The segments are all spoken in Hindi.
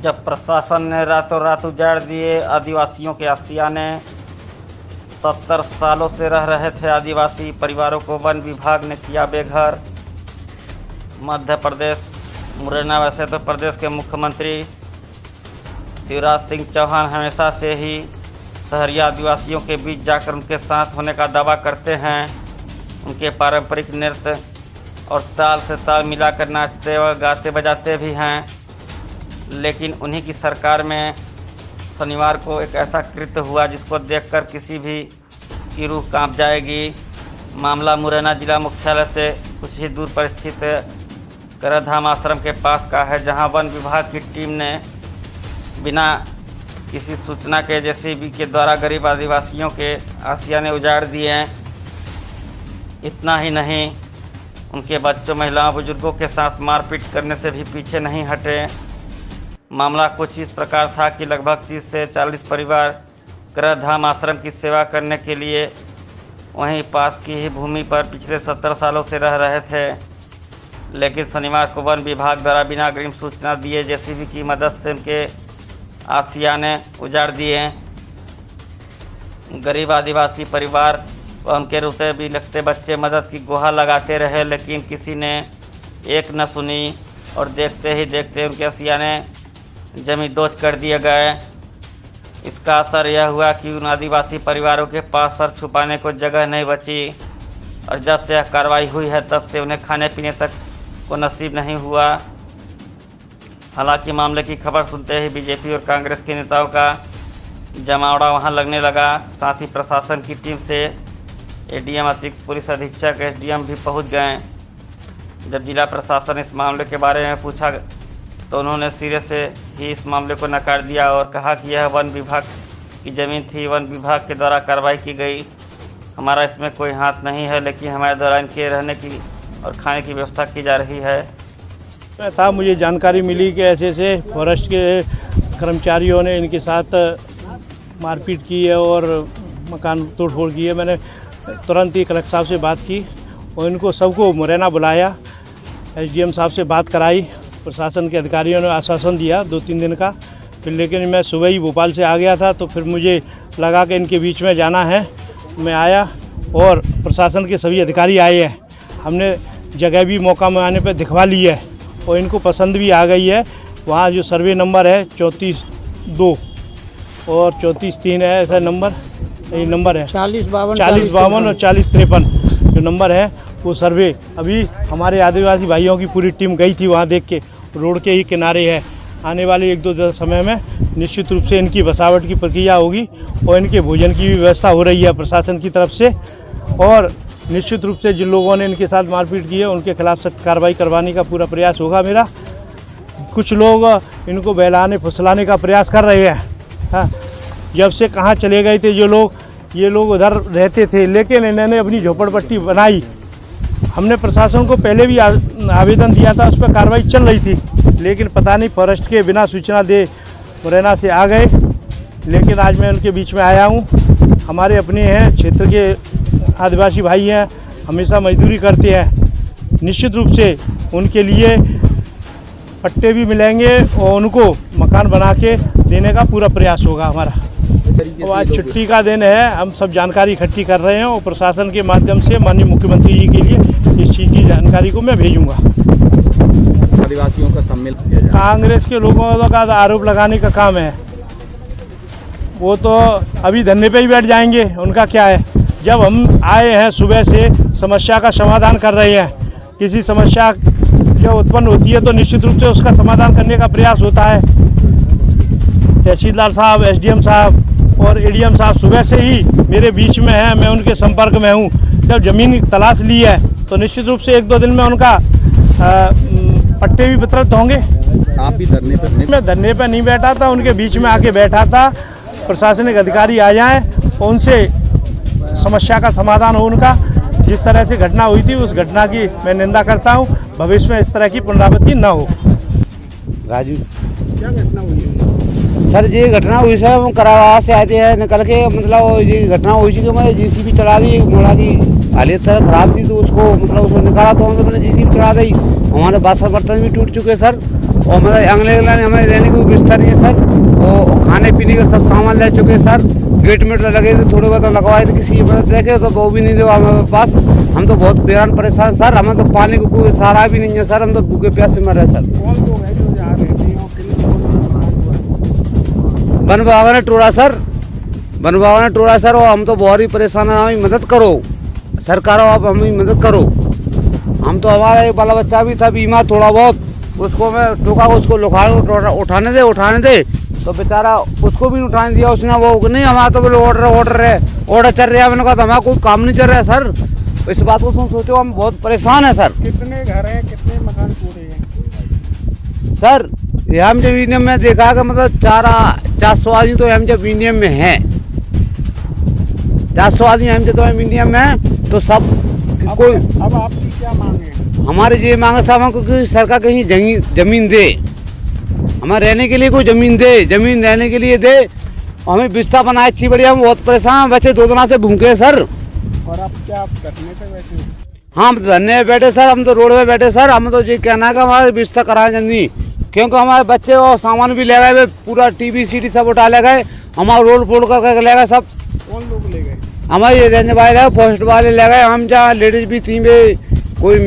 जब प्रशासन ने रातों रात उजाड़ दिए आदिवासियों के आशियाने। 70 सालों से रह रहे थे आदिवासी परिवारों को वन विभाग ने किया बेघर। मध्य प्रदेश मुरैना वैसे तो प्रदेश के मुख्यमंत्री शिवराज सिंह चौहान हमेशा से ही शहरी आदिवासियों के बीच जाकर उनके साथ होने का दावा करते हैं। उनके पारंपरिक नृत्य और ताल से ताल मिलाकर नाचते और गाते बजाते भी हैं। लेकिन उन्हीं की सरकार में शनिवार को एक ऐसा कृत्य हुआ जिसको देखकर किसी भी की रूह कांप जाएगी। मामला मुरैना जिला मुख्यालय से कुछ ही दूर पर स्थित करधाम आश्रम के पास का है, जहां वन विभाग की टीम ने बिना किसी सूचना के जेसीबी के द्वारा गरीब आदिवासियों के आशियाने उजाड़ दिए हैं। इतना ही नहीं, उनके बच्चों, महिलाओं, बुजुर्गों के साथ मारपीट करने से भी पीछे नहीं हटे। मामला कुछ इस प्रकार था कि लगभग 30 से 40 परिवार करधाम आश्रम की सेवा करने के लिए वहीं पास की ही भूमि पर पिछले 70 सालों से रह रहे थे। लेकिन शनिवार को वन विभाग द्वारा बिना अग्रिम सूचना दिए जेसीबी की मदद से उनके आशियाने उजाड़ दिए। गरीब आदिवासी परिवार व उनके रोते भी लगते बच्चे मदद की गुहार लगाते रहे, लेकिन किसी ने एक न सुनी और देखते ही देखते उनके आशियाने जमींदोज कर दिए गए। इसका असर यह हुआ कि उन आदिवासी परिवारों के पास सर छुपाने को जगह नहीं बची और जब से यह कार्रवाई हुई है तब से उन्हें खाने पीने तक को नसीब नहीं हुआ। हालांकि मामले की खबर सुनते ही बीजेपी और कांग्रेस के नेताओं का जमावड़ा वहां लगने लगा। साथ ही प्रशासन की टीम से एडीएम, अतिरिक्त पुलिस अधीक्षक, एसडीएम भी पहुंच गए। जब जिला प्रशासन इस मामले के बारे में पूछा तो उन्होंने सिरे से ही इस मामले को नकार दिया और कहा कि यह वन विभाग की ज़मीन थी, वन विभाग के द्वारा कार्रवाई की गई, हमारा इसमें कोई हाथ नहीं है। लेकिन हमारे द्वारा इनके रहने की और खाने की व्यवस्था की जा रही है। था मुझे जानकारी मिली कि ऐसे फॉरेस्ट के कर्मचारियों ने इनके साथ मारपीट की है और मकान तोड़फोड़ की है। मैंने तुरंत ही कलेक्टर साहब से बात की और इनको सबको मुरैना बुलाया, एसडीएम साहब से बात कराई। प्रशासन के अधिकारियों ने आश्वासन दिया 2-3 दिन का। फिर लेकिन मैं सुबह ही भोपाल से आ गया था, तो फिर मुझे लगा कि इनके बीच में जाना है। मैं आया और प्रशासन के सभी अधिकारी आए हैं। हमने जगह भी मौका में आने पर दिखवा ली है और इनको पसंद भी आ गई है। वहाँ जो सर्वे नंबर है 34-2 और 34-3 है, ऐसा नंबर, ये नंबर है 4052 और 4053 जो नंबर है वो सर्वे अभी हमारे आदिवासी भाइयों की पूरी टीम गई थी वहाँ देख के। रोड के ही किनारे है। आने वाले 1-2 समय में निश्चित रूप से इनकी बसावट की प्रक्रिया होगी और इनके भोजन की भी व्यवस्था हो रही है प्रशासन की तरफ से। और निश्चित रूप से जिन लोगों ने इनके साथ मारपीट की है उनके खिलाफ सख्त कार्रवाई करवाने का पूरा प्रयास होगा मेरा। कुछ लोग इनको बहलाने फुसलाने का प्रयास कर रहे हैं। हाँ, जब से कहाँ चले गए थे ये लोग उधर रहते थे, लेकिन इन्होंने अपनी झोपड़पट्टी बनाई। हमने प्रशासन को पहले भी आवेदन दिया था, उस पर कार्रवाई चल रही थी, लेकिन पता नहीं फॉरेस्ट के बिना सूचना दे मुरैना से आ गए। लेकिन आज मैं उनके बीच में आया हूँ। हमारे अपने हैं, क्षेत्र के आदिवासी भाई हैं, हमेशा मजदूरी करते हैं। निश्चित रूप से उनके लिए पट्टे भी मिलेंगे और उनको मकान बना के देने का पूरा प्रयास होगा हमारा। तो आज छुट्टी का दिन है, हम सब जानकारी इकट्ठी कर रहे हैं और प्रशासन के माध्यम से माननीय मुख्यमंत्री जी के लिए इस चीज़ की जानकारी को मैं भेजूंगा। आदिवासियों का सम्मेलन कांग्रेस के लोगों का आरोप लगाने का काम है, वो तो अभी धरने पे ही बैठ जाएंगे, उनका क्या है। जब हम आए हैं सुबह से समस्या का समाधान कर रहे हैं, किसी समस्या जब उत्पन्न होती है तो निश्चित रूप से उसका समाधान करने का प्रयास होता है। तहसीलदार साहब, एसडीएम साहब और एडीएम साहब सुबह से ही मेरे बीच में हैं, मैं उनके संपर्क में हूँ। जब ज़मीन तलाश ली है तो निश्चित रूप से 1-2 दिन में उनका पट्टे भी वितरित होंगे। आप भी धरने पर? मैं धरने पर नहीं बैठा था, उनके बीच में आके बैठा था। प्रशासनिक अधिकारी आ जाएं और उनसे समस्या का समाधान हो उनका। जिस तरह से घटना हुई थी उस घटना की मैं निंदा करता हूँ। भविष्य में इस तरह की पुनरावृत्ति न हो। राजू, क्या घटना हुई है सर? ये घटना हुई सर, हम करावा से आते हैं निकल के, मतलब ये घटना हुई थी कि मैं जेसीबी चला दी। मोड़ा की हालत खराब थी तो उसको मतलब उसको निकाला तो हमने जेसीबी चला दी। हमारे बासन बर्तन भी टूट चुके सर और मतलब अगले हमें रहने की व्यवस्था नहीं है सर। और खाने पीने का सब सामान ले चुके हैं सर। गेट में लगे थे, थोड़े बहुत लगवाए थे, किसी की मदद देखे तो वो भी नहीं दे हमारे पास। हम तो बहुत बेरान परेशान सर, हमें तो पानी को कोई सहारा भी नहीं है सर। हम तो भूखे प्यासे मर रहे सर। वन बावन टोड़ा सर, वन बावन टोड़ा सर। और हम तो बहुत ही परेशान है, हमारी मदद करो सरकार, आप हमारी मदद करो। हम तो हमारा एक बाला बच्चा भी था बीमार थोड़ा बहुत, उसको मैं टोका उसको उठाने दे तो बेचारा उसको भी उठाने दिया उसने। वो नहीं हमारा तो बोले ऑर्डर चल रहा है। मैंने कहा हमारा कोई काम नहीं चल रहा है सर। इस बात को सोचो, हम बहुत परेशान है सर। कितने घर हैं, कितने मकान टूटे हैं सर? हम जब यूनियम में देखा कि मतलब 400 आदमी तो हम जब यूनियम में हैं, 400 आदमी हम जब यूनियम में हैं तो सब कोई। अब आपकी क्या मांग है? हमारे ये मांग है साहब, हमको सरकार कहीं जमीन दे, हमें रहने के लिए कोई जमीन दे, जमीन रहने के लिए दे। हमें बिस्ता बनाए अच्छी बढ़िया। हम बहुत परेशान हैं, बच्चे 2 दिनों से भूखे हैं सर। और अब क्या धरने पे बैठे हो? हाँ, हम धरने पे बैठे सर, हम तो रोड पे बैठे सर। हम तो ये कहना है कि हमारे बिस्ता कराए जल्दी, क्योंकि हमारे बच्चे और सामान भी ले गए, पूरा टीवी सीडी सब उठा ले गए, हमारा रोड फोड़ करके ले गए सब। कौन लोग ले गए? हमारे ये रेंज वाले फॉरेस्ट वाले ले गए। हम जहाँ लेडीज भी थी, कोई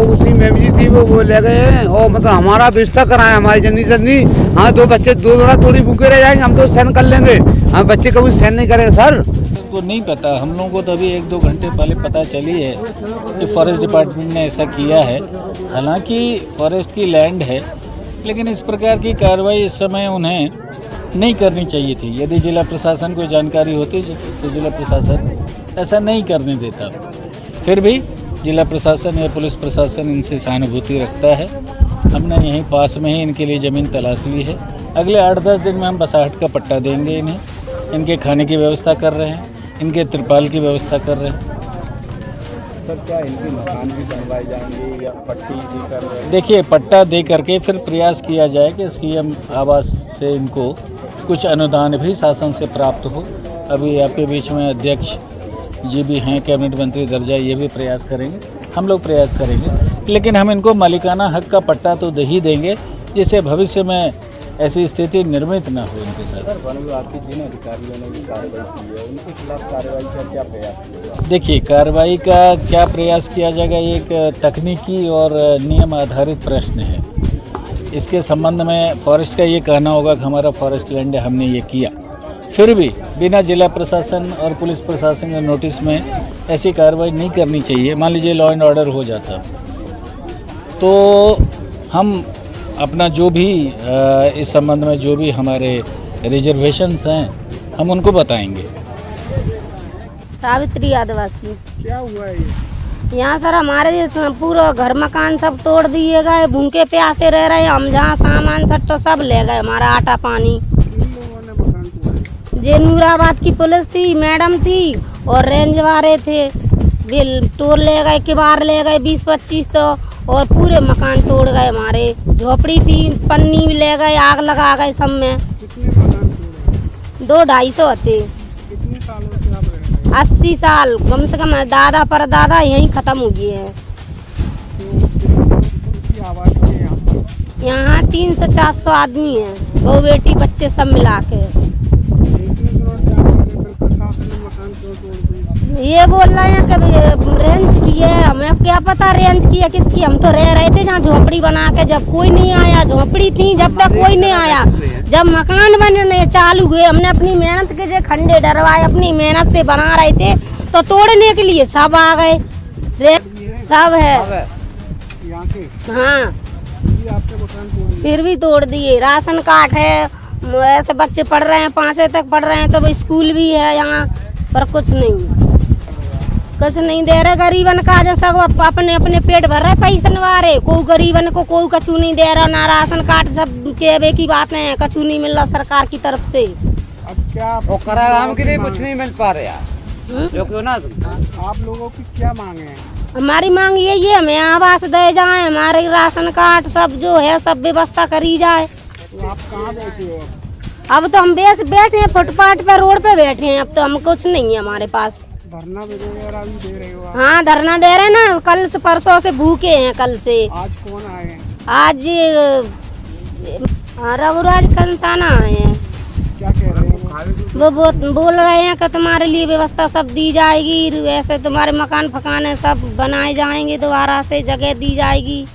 उसी में भी थी, वो ले गए हैं। और मतलब हमारा बिस्तर कराए हमारी जल्दी। हाँ, 2 बच्चे 2 दिन थोड़ी भूखे रह जाएंगे, हम तो सहन कर लेंगे, हम बच्चे कभी सहन नहीं करेंगे सर। को नहीं पता, हम लोगों को तो अभी 1-2 घंटे पहले पता चली है कि फॉरेस्ट डिपार्टमेंट ने ऐसा किया है। हालांकि फॉरेस्ट की लैंड है, लेकिन इस प्रकार की कार्रवाई इस समय उन्हें नहीं करनी चाहिए थी। यदि जिला प्रशासन को जानकारी होती तो जिला प्रशासन ऐसा नहीं करने देता। फिर भी जिला प्रशासन या पुलिस प्रशासन इनसे सहानुभूति रखता है। हमने यहीं पास में ही इनके लिए ज़मीन तलाश ली है। अगले 8-10 दिन में हम बसाहट का पट्टा देंगे इन्हें। इनके खाने की व्यवस्था कर रहे हैं, इनके तिरपाल की व्यवस्था कर रहे हैं। सर, क्या इनके मकान भी बनवाए जाएंगे या पट्टी भी कर रहे हैं? देखिए, पट्टा दे करके फिर प्रयास किया जाए कि सीएम आवास से इनको कुछ अनुदान भी शासन से प्राप्त हो। अभी आपके बीच में अध्यक्ष जी भी हैं, कैबिनेट मंत्री दर्जा, ये भी प्रयास करेंगे, हम लोग प्रयास करेंगे। लेकिन हम इनको मालिकाना हक का पट्टा तो दे ही देंगे, जिससे भविष्य में ऐसी स्थिति निर्मित ना हो इनके साथ। सर, वन विभाग के जिन अधिकारियों ने भी कार्रवाई की है, उनके खिलाफ कार्रवाई का क्या प्रयास किया? देखिए, कार्रवाई का क्या प्रयास किया जाएगा, ये एक तकनीकी और नियम आधारित प्रश्न है। इसके संबंध में फॉरेस्ट का ये कहना होगा कि हमारा फॉरेस्ट लैंड है, हमने ये किया। फिर भी बिना जिला प्रशासन और पुलिस प्रशासन के नोटिस में ऐसी कार्रवाई नहीं करनी चाहिए। मान लीजिए लॉ एंड ऑर्डर हो जाता तो हम अपना जो भी इस संबंध में जो भी हमारे रिजर्वेशंस हैं हम उनको बताएंगे। सावित्री आदिवासी। क्या हुआ है ये? यहाँ सर हमारे पूरा घर मकान सब तोड़ दिए गए, भूखे प्यासे रह रहे हैं हम। जहाँ सामान सट्टो सब ले गए, हमारा आटा पानी। किन लोगों ने मकान तोड़े? जे नूराबाद की पुलिस थी, मैडम थी और रेंज वाले थे। बिल टोर ले गए, किबार ले गए 20-25 तो, और पूरे मकान तोड़ गए हमारे। झोपड़ी थी, पन्नी भी ले गए, आग लगा गए सब में। कितने मकान तोड़े? 200-250 थे। कितने सालों से आप रह रहे हैं? 80 साल कम से कम, दादा पर दादा यहीं ख़त्म हो गए हैं। की आबादी है यहाँ पर? यहाँ 300-400 आदमी हैं, बहू बेटी बच्चे सब मिला के। इतने दिनों से आप रह रहे हैं, प्रशासन ने मकान क्यों तोड़ दिए? ये बोल रहे हैं कि रेंज की है, हमें क्या पता रेंज की है किसकी। हम तो रह रहे थे जहाँ झोपड़ी बना के, जब कोई नहीं आया। झोपड़ी थी जब तक कोई नहीं आया। जब मकान बनने चालू हुए, हमने अपनी मेहनत के जो खंडे डरवाए, अपनी मेहनत से बना रहे थे, तो तोड़ने के लिए सब आ गए। सब है यहाँ के? हाँ, ये आपके मकान तोड़ दिए? फिर भी तोड़ दिए। राशन कार्ड है, ऐसे बच्चे पढ़ रहे हैं, 5वीं तक पढ़ रहे हैं, तो स्कूल भी है यहाँ पर। कुछ नहीं दे रहे गरीबन का। जैसा अपने अपने पेट भर रहे पैसन वारे। कोई गरीबन को कोई कछु नहीं दे रहा, ना राशन कार्ड। सब के की बात है, कछु नहीं मिल रहा सरकार की तरफ से। अब क्या वो कराराम के लिए कुछ नहीं मिल पा रहा यार, जो क्यों ना आप लोगों की क्या मांग है? हमारी मांग यही है, हमें आवास दे जाए, हमारे राशन कार्ड सब जो है सब व्यवस्था करी जाए। तो आप कहाँ बैठे हो? अब तो हम बैठे हैं फुटपाथ पे, रोड पे बैठे हैं। अब तो हम कुछ नहीं है हमारे पास। धरना वगैरह भी दे रहे हो आप? हाँ, धरना दे रहे हैं ना। कल से परसों से भूखे हैं, कल से। आज कौन आए हैं? आज हाँ, रघुराज कंसाना आए हैं। क्या कह रहे हैं वो बोल रहे हैं कि तुम्हारे लिए व्यवस्था सब दी जाएगी, वैसे तुम्हारे मकान फकाने सब बनाए जाएंगे, दोबारा से जगह दी जाएगी।